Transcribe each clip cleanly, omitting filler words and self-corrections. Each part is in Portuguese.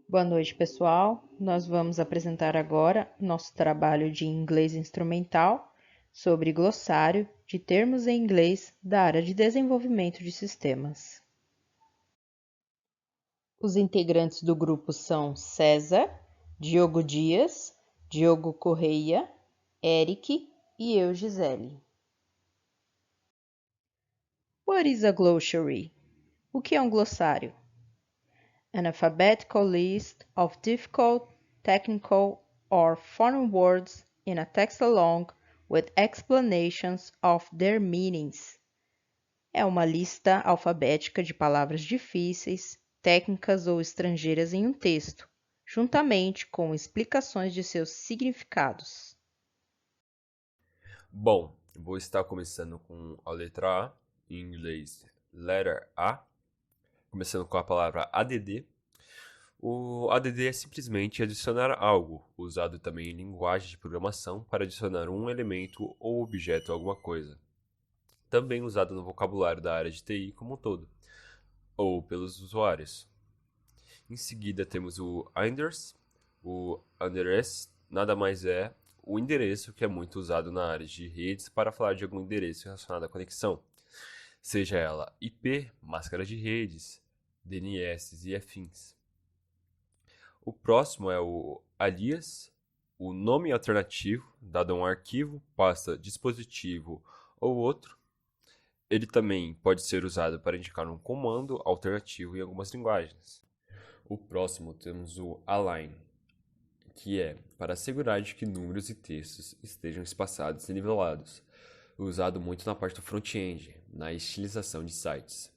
Boa noite, pessoal. Nós vamos apresentar agora nosso trabalho de inglês instrumental sobre glossário de termos em inglês da área de desenvolvimento de sistemas. Os integrantes do grupo são César, Diogo Dias, Diogo Correia, Eric e eu, Gisele. What is a glossary? O que é um glossário? An alphabetical list of difficult, technical, or foreign words in a text along with explanations of their meanings. É uma lista alfabética de palavras difíceis, técnicas ou estrangeiras em um texto, juntamente com explicações de seus significados. Bom, vou estar começando com a letra A, em inglês letter A, começando com a palavra ADD. O ADD é simplesmente adicionar algo, usado também em linguagem de programação para adicionar um elemento ou objeto a alguma coisa. Também usado no vocabulário da área de TI como um todo, ou pelos usuários. Em seguida temos o Anders. O Anders nada mais é o endereço que é muito usado na área de redes para falar de algum endereço relacionado à conexão, seja ela IP, máscara de redes, DNS e afins. O próximo é o alias, o nome alternativo dado a um arquivo, pasta, dispositivo ou outro. Ele também pode ser usado para indicar um comando alternativo em algumas linguagens. O próximo temos o align, que é para assegurar de que números e textos estejam espaçados e nivelados, usado muito na parte do front-end, na estilização de sites.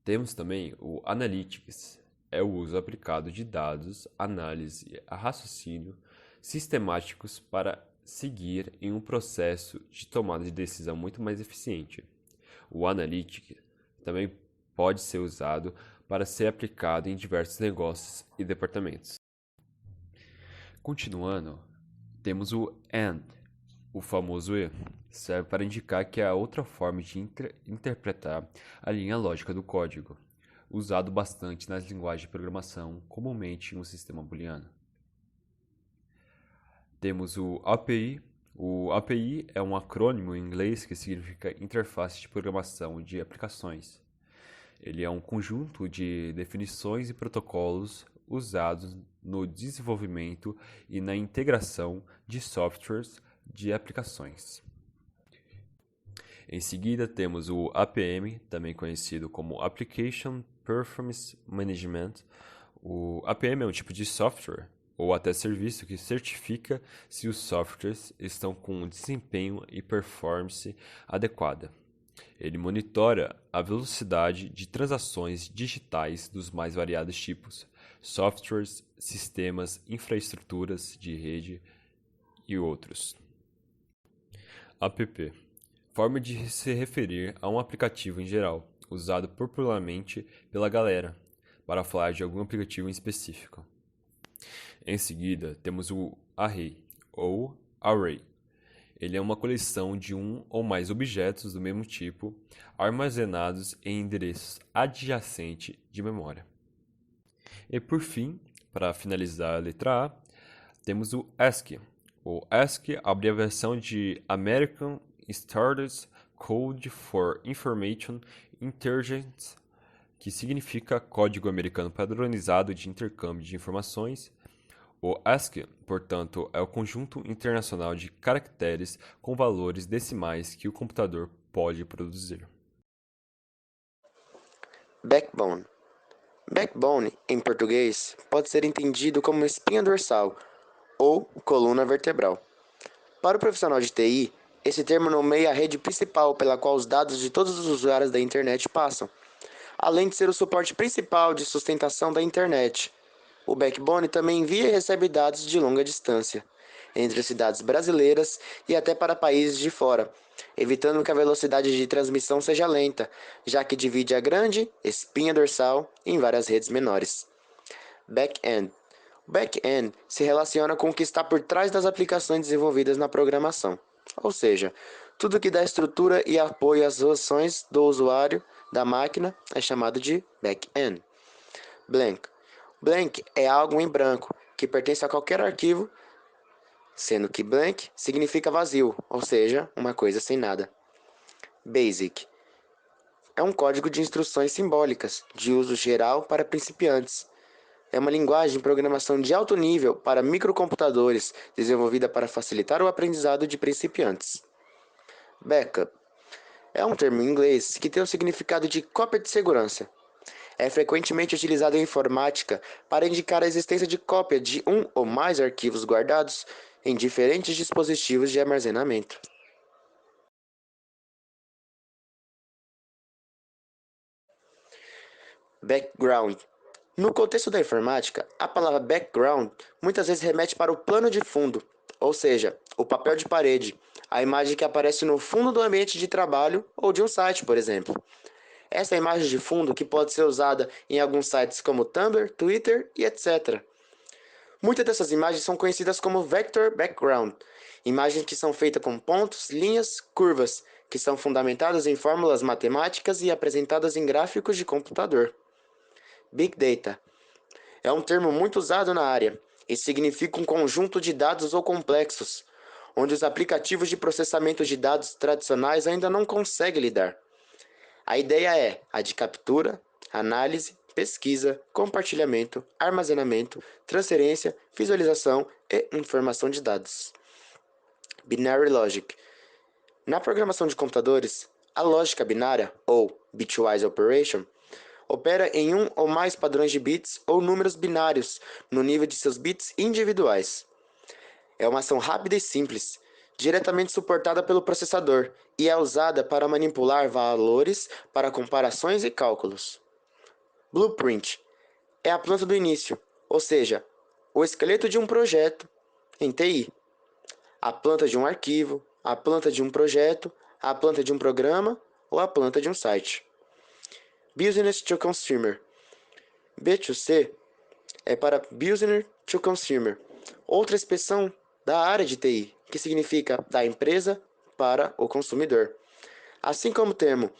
Temos também o Analytics, é o uso aplicado de dados, análise e raciocínio sistemáticos para seguir em um processo de tomada de decisão muito mais eficiente. O Analytics também pode ser usado para ser aplicado em diversos negócios e departamentos. Continuando, temos o AND, o famoso E, serve para indicar que há outra forma de interpretar a linha lógica do código, usado bastante nas linguagens de programação, comumente em um sistema booleano. Temos o API. O API é um acrônimo em inglês que significa Interface de Programação de Aplicações. Ele é um conjunto de definições e protocolos usados no desenvolvimento e na integração de softwares de aplicações. Em seguida, temos o APM, também conhecido como Application Performance Management. O APM é um tipo de software ou até serviço que certifica se os softwares estão com desempenho e performance adequada. Ele monitora a velocidade de transações digitais dos mais variados tipos, softwares, sistemas, infraestruturas de rede e outros. App. Forma de se referir a um aplicativo em geral, usado popularmente pela galera, para falar de algum aplicativo em específico. Em seguida, temos o array, ou array. Ele é uma coleção de um ou mais objetos do mesmo tipo, armazenados em endereços adjacentes de memória. E por fim, para finalizar a letra A, temos o ASCII. O ASCII é a abreviação de American Standard Code for Information Intelligence, que significa Código Americano Padronizado de Intercâmbio de Informações. O ASCII, portanto, é o conjunto internacional de caracteres com valores decimais que o computador pode produzir. Backbone. Backbone, em português, pode ser entendido como espinha dorsal ou coluna vertebral. Para o profissional de TI, esse termo nomeia a rede principal pela qual os dados de todos os usuários da internet passam, além de ser o suporte principal de sustentação da internet. O backbone também envia e recebe dados de longa distância, entre cidades brasileiras e até para países de fora, evitando que a velocidade de transmissão seja lenta, já que divide a grande espinha dorsal em várias redes menores. Back-end. O back-end se relaciona com o que está por trás das aplicações desenvolvidas na programação, ou seja, tudo que dá estrutura e apoio às ações do usuário da máquina é chamado de back-end. Blank. Blank é algo em branco, que pertence a qualquer arquivo, sendo que blank significa vazio, ou seja, uma coisa sem nada. Basic é um código de instruções simbólicas, de uso geral para principiantes. É uma linguagem de programação de alto nível para microcomputadores, desenvolvida para facilitar o aprendizado de principiantes. Backup é um termo em inglês que tem o significado de cópia de segurança. É frequentemente utilizado em informática para indicar a existência de cópia de um ou mais arquivos guardados em diferentes dispositivos de armazenamento. Background. No contexto da informática, a palavra background muitas vezes remete para o plano de fundo, ou seja, o papel de parede, a imagem que aparece no fundo do ambiente de trabalho ou de um site, por exemplo. Essa é a imagem de fundo que pode ser usada em alguns sites como Tumblr, Twitter e etc. Muitas dessas imagens são conhecidas como vector background, imagens que são feitas com pontos, linhas, curvas, que são fundamentadas em fórmulas matemáticas e apresentadas em gráficos de computador. Big Data é um termo muito usado na área e significa um conjunto de dados ou complexos, onde os aplicativos de processamento de dados tradicionais ainda não conseguem lidar. A ideia é a de captura, análise, pesquisa, compartilhamento, armazenamento, transferência, visualização e informação de dados. Binary Logic. Na programação de computadores, a lógica binária, ou Bitwise Operation, opera em um ou mais padrões de bits ou números binários no nível de seus bits individuais. É uma ação rápida e simples, diretamente suportada pelo processador, e é usada para manipular valores para comparações e cálculos. Blueprint é a planta do início, ou seja, o esqueleto de um projeto em TI. A planta de um arquivo, a planta de um projeto, a planta de um programa ou a planta de um site. Business to Consumer. B2C é para Business to Consumer, outra expressão da área de TI, que significa da empresa para o consumidor. Assim como o termo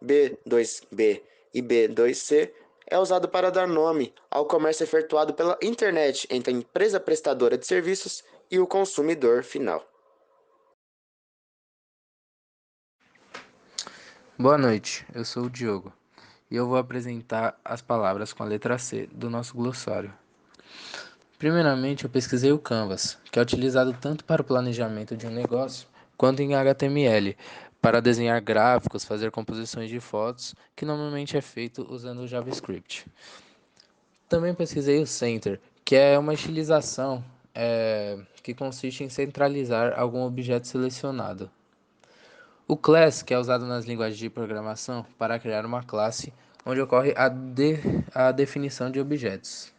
B2B e B2C é usado para dar nome ao comércio efetuado pela internet entre a empresa prestadora de serviços e o consumidor final. Boa noite, eu sou o Diogo e eu vou apresentar as palavras com a letra C do nosso glossário. Primeiramente, eu pesquisei o Canvas, que é utilizado tanto para o planejamento de um negócio quanto em HTML, para desenhar gráficos, fazer composições de fotos, que normalmente é feito usando o JavaScript. Também pesquisei o Center, que é uma estilização que consiste em centralizar algum objeto selecionado. O class, que é usado nas linguagens de programação para criar uma classe, onde ocorre a definição de objetos.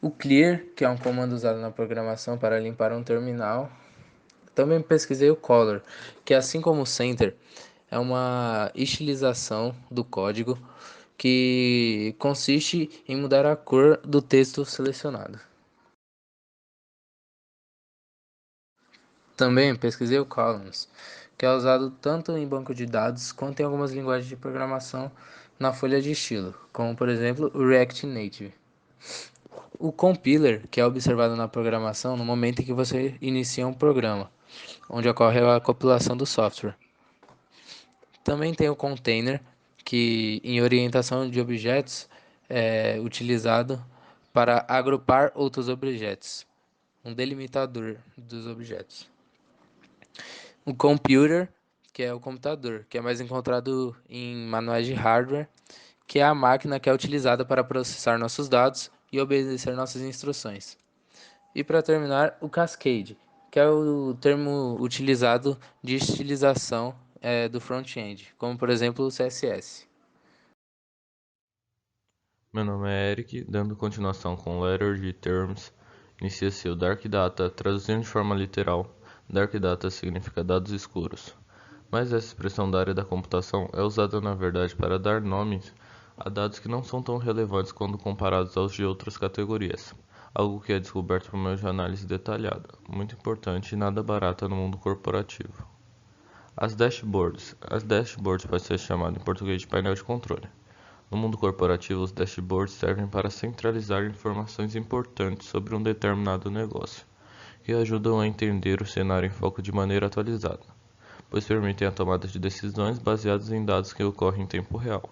O clear, que é um comando usado na programação para limpar um terminal. Também pesquisei o color, que assim como o center, é uma estilização do código que consiste em mudar a cor do texto selecionado. Também pesquisei o columns, que é usado tanto em banco de dados quanto em algumas linguagens de programação na folha de estilo, como por exemplo o React Native. O compiler, que é observado na programação no momento em que você inicia um programa, onde ocorre a compilação do software. Também tem o container, que em orientação de objetos é utilizado para agrupar outros objetos, um delimitador dos objetos. O computer, que é o computador, que é mais encontrado em manuais de hardware, que é a máquina que é utilizada para processar nossos dados e obedecer nossas instruções. E para terminar, o cascade, que é o termo utilizado de estilização do front-end, como por exemplo o CSS. Meu nome é Eric, dando continuação com Letter de Terms, inicia-se o Dark Data, traduzindo de forma literal. Dark Data significa dados escuros, mas essa expressão da área da computação é usada na verdade para dar nomes a dados que não são tão relevantes quando comparados aos de outras categorias, algo que é descoberto por meio de análise detalhada, muito importante e nada barata no mundo corporativo. As dashboards podem ser chamadas em português de painel de controle. No mundo corporativo, os dashboards servem para centralizar informações importantes sobre um determinado negócio, que ajudam a entender o cenário em foco de maneira atualizada, pois permitem a tomada de decisões baseadas em dados que ocorrem em tempo real.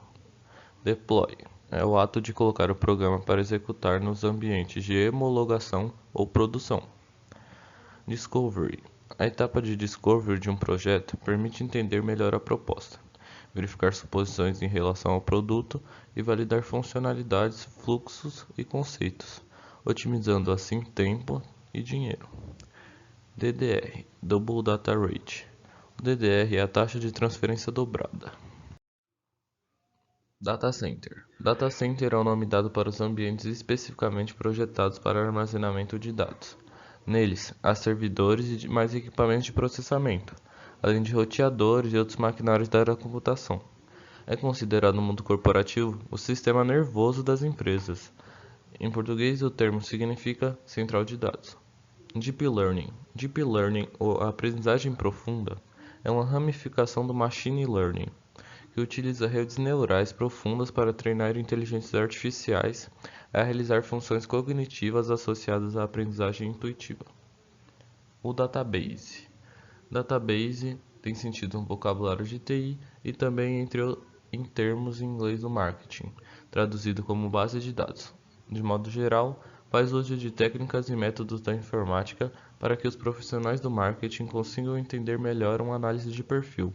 Deploy é o ato de colocar o programa para executar nos ambientes de homologação ou produção. Discovery. A etapa de discovery de um projeto permite entender melhor a proposta, verificar suposições em relação ao produto e validar funcionalidades, fluxos e conceitos, otimizando assim tempo e dinheiro. DDR, Double Data Rate. O DDR é a taxa de transferência dobrada. Data Center. Data Center é o nome dado para os ambientes especificamente projetados para armazenamento de dados. Neles, há servidores e mais equipamentos de processamento, além de roteadores e outros maquinários da área da computação. É considerado no mundo corporativo o sistema nervoso das empresas. Em português, o termo significa central de dados. Deep Learning. Deep Learning, ou aprendizagem profunda, é uma ramificação do Machine Learning, que utiliza redes neurais profundas para treinar inteligências artificiais a realizar funções cognitivas associadas à aprendizagem intuitiva. O database. Database tem sentido no vocabulário de TI e também em termos em inglês do marketing, traduzido como base de dados. De modo geral, faz uso de técnicas e métodos da informática para que os profissionais do marketing consigam entender melhor uma análise de perfil,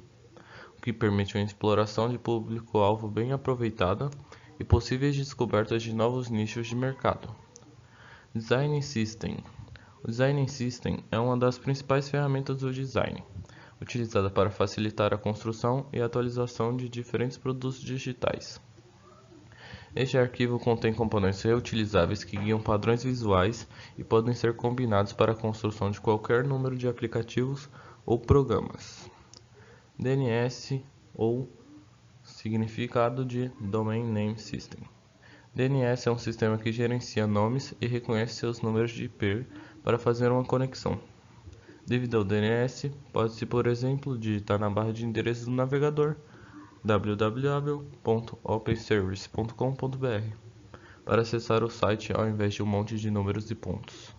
o que permite uma exploração de público-alvo bem aproveitada e possíveis descobertas de novos nichos de mercado. Design System. O Design System é uma das principais ferramentas do design, utilizada para facilitar a construção e atualização de diferentes produtos digitais. Este arquivo contém componentes reutilizáveis que guiam padrões visuais e podem ser combinados para a construção de qualquer número de aplicativos ou programas. DNS, ou significado de Domain Name System. DNS é um sistema que gerencia nomes e reconhece seus números de IP para fazer uma conexão. Devido ao DNS, pode-se, por exemplo, digitar na barra de endereços do navegador www.openservice.com.br para acessar o site ao invés de um monte de números e pontos.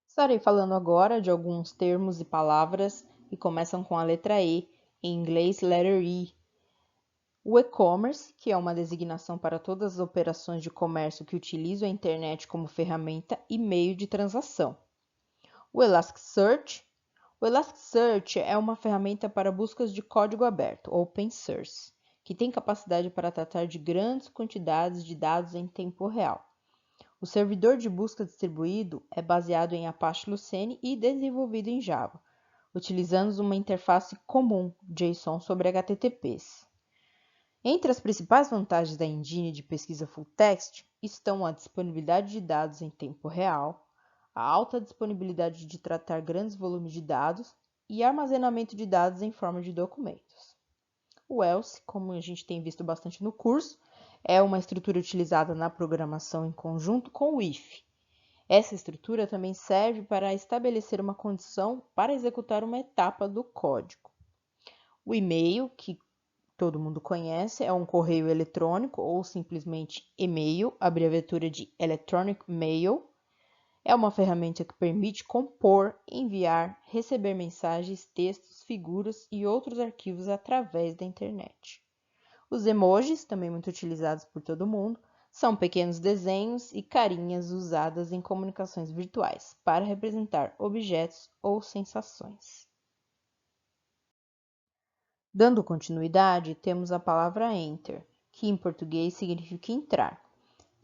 Estarei falando agora de alguns termos e palavras que começam com a letra E, em inglês letter E. O e-commerce, que é uma designação para todas as operações de comércio que utilizam a internet como ferramenta e meio de transação. O Elasticsearch. O Elasticsearch é uma ferramenta para buscas de código aberto, open source, que tem capacidade para tratar de grandes quantidades de dados em tempo real. O servidor de busca distribuído é baseado em Apache Lucene e desenvolvido em Java, utilizando uma interface comum JSON sobre HTTPs. Entre as principais vantagens da engine de pesquisa full text estão a disponibilidade de dados em tempo real, a alta disponibilidade de tratar grandes volumes de dados e armazenamento de dados em forma de documentos. O else, como a gente tem visto bastante no curso, é uma estrutura utilizada na programação em conjunto com o if. Essa estrutura também serve para estabelecer uma condição para executar uma etapa do código. O e-mail, que todo mundo conhece, é um correio eletrônico ou simplesmente e-mail, abreviatura de Electronic Mail. É uma ferramenta que permite compor, enviar, receber mensagens, textos, figuras e outros arquivos através da internet. Os emojis, também muito utilizados por todo mundo, são pequenos desenhos e carinhas usadas em comunicações virtuais para representar objetos ou sensações. Dando continuidade, temos a palavra Enter, que em português significa entrar,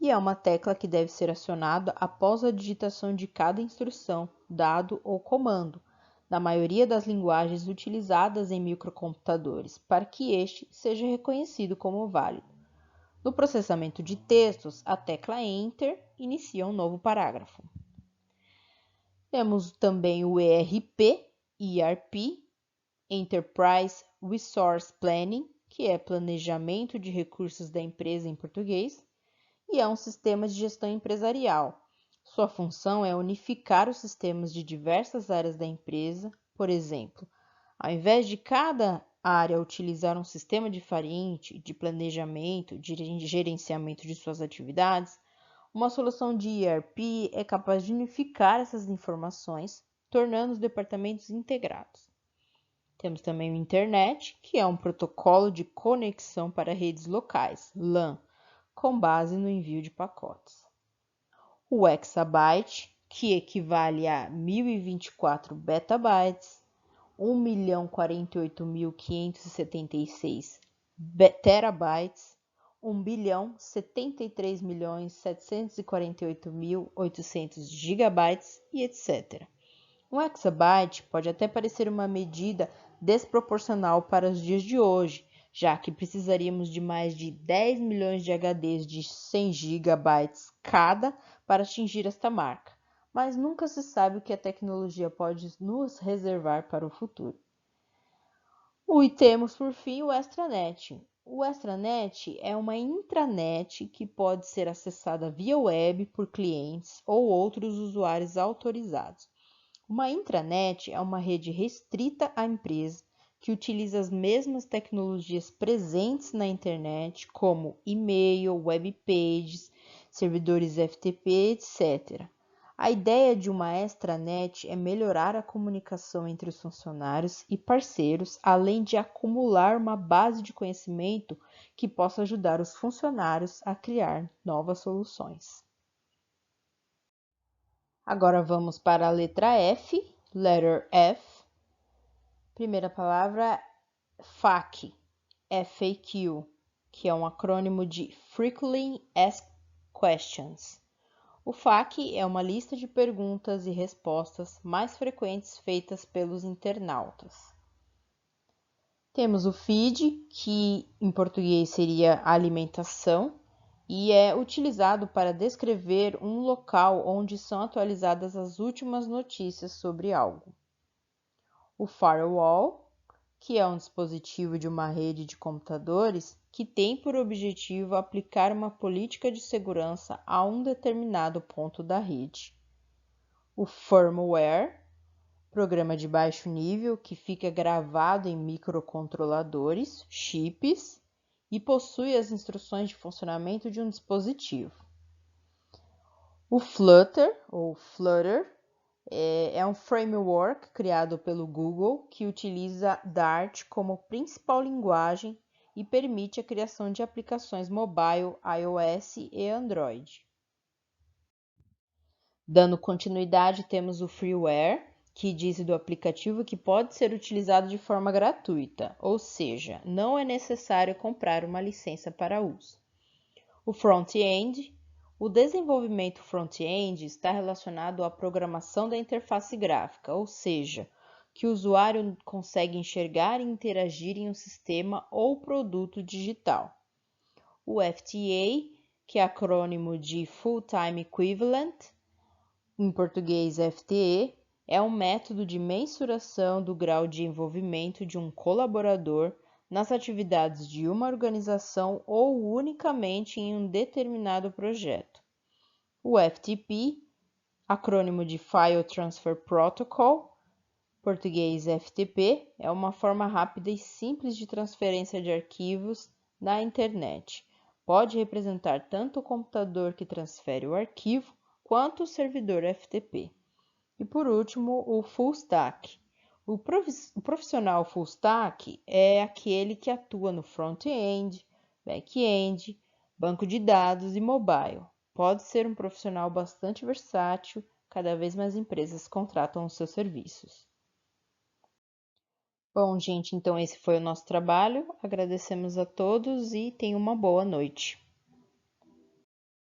e é uma tecla que deve ser acionada após a digitação de cada instrução, dado ou comando, na maioria das linguagens utilizadas em microcomputadores, para que este seja reconhecido como válido. No processamento de textos, a tecla Enter inicia um novo parágrafo. Temos também o ERP, Enterprise Resource Planning, que é planejamento de recursos da empresa em português, e é um sistema de gestão empresarial. Sua função é unificar os sistemas de diversas áreas da empresa. Por exemplo, ao invés de cada área utilizar um sistema diferente de planejamento, de gerenciamento de suas atividades, uma solução de ERP é capaz de unificar essas informações, tornando os departamentos integrados. Temos também o Internet, que é um protocolo de conexão para redes locais, LAN, com base no envio de pacotes. O Exabyte, que equivale a 1024 betabytes, 1.048.576 terabytes, 1.073.748.800 gigabytes e etc. Um exabyte pode até parecer uma medida desproporcional para os dias de hoje, já que precisaríamos de mais de 10 milhões de HDs de 100 gigabytes cada para atingir esta marca, mas nunca se sabe o que a tecnologia pode nos reservar para o futuro. E temos, por fim, o extranet. O extranet é uma intranet que pode ser acessada via web por clientes ou outros usuários autorizados. Uma intranet é uma rede restrita à empresa que utiliza as mesmas tecnologias presentes na internet, como e-mail, web pages, servidores FTP, etc. A ideia de uma extranet é melhorar a comunicação entre os funcionários e parceiros, além de acumular uma base de conhecimento que possa ajudar os funcionários a criar novas soluções. Agora vamos para a letra F, letter F. Primeira palavra, FAQ, FAQ, que é um acrônimo de Frequently Asked Questions. O FAQ é uma lista de perguntas e respostas mais frequentes feitas pelos internautas. Temos o feed, que em português seria alimentação, e é utilizado para descrever um local onde são atualizadas as últimas notícias sobre algo. O firewall, que é um dispositivo de uma rede de computadores que tem por objetivo aplicar uma política de segurança a um determinado ponto da rede. O firmware, programa de baixo nível que fica gravado em microcontroladores, chips, e possui as instruções de funcionamento de um dispositivo. O Flutter, ou Flutter, é um framework criado pelo Google que utiliza Dart como principal linguagem e permite a criação de aplicações mobile, iOS e Android. Dando continuidade, temos o freeware, que diz do aplicativo que pode ser utilizado de forma gratuita, ou seja, não é necessário comprar uma licença para uso. O front-end, o desenvolvimento front-end está relacionado à programação da interface gráfica, ou seja, que o usuário consegue enxergar e interagir em um sistema ou produto digital. O FTA, que é acrônimo de Full-Time Equivalent, em português FTE, é um método de mensuração do grau de envolvimento de um colaborador nas atividades de uma organização ou unicamente em um determinado projeto. O FTP, acrônimo de File Transfer Protocol, português FTP, é uma forma rápida e simples de transferência de arquivos na internet. Pode representar tanto o computador que transfere o arquivo, quanto o servidor FTP. E por último, o Full Stack. O profissional Full Stack é aquele que atua no front-end, back-end, banco de dados e mobile. Pode ser um profissional bastante versátil, cada vez mais empresas contratam os seus serviços. Bom, gente, então esse foi o nosso trabalho. Agradecemos a todos e tenham uma boa noite.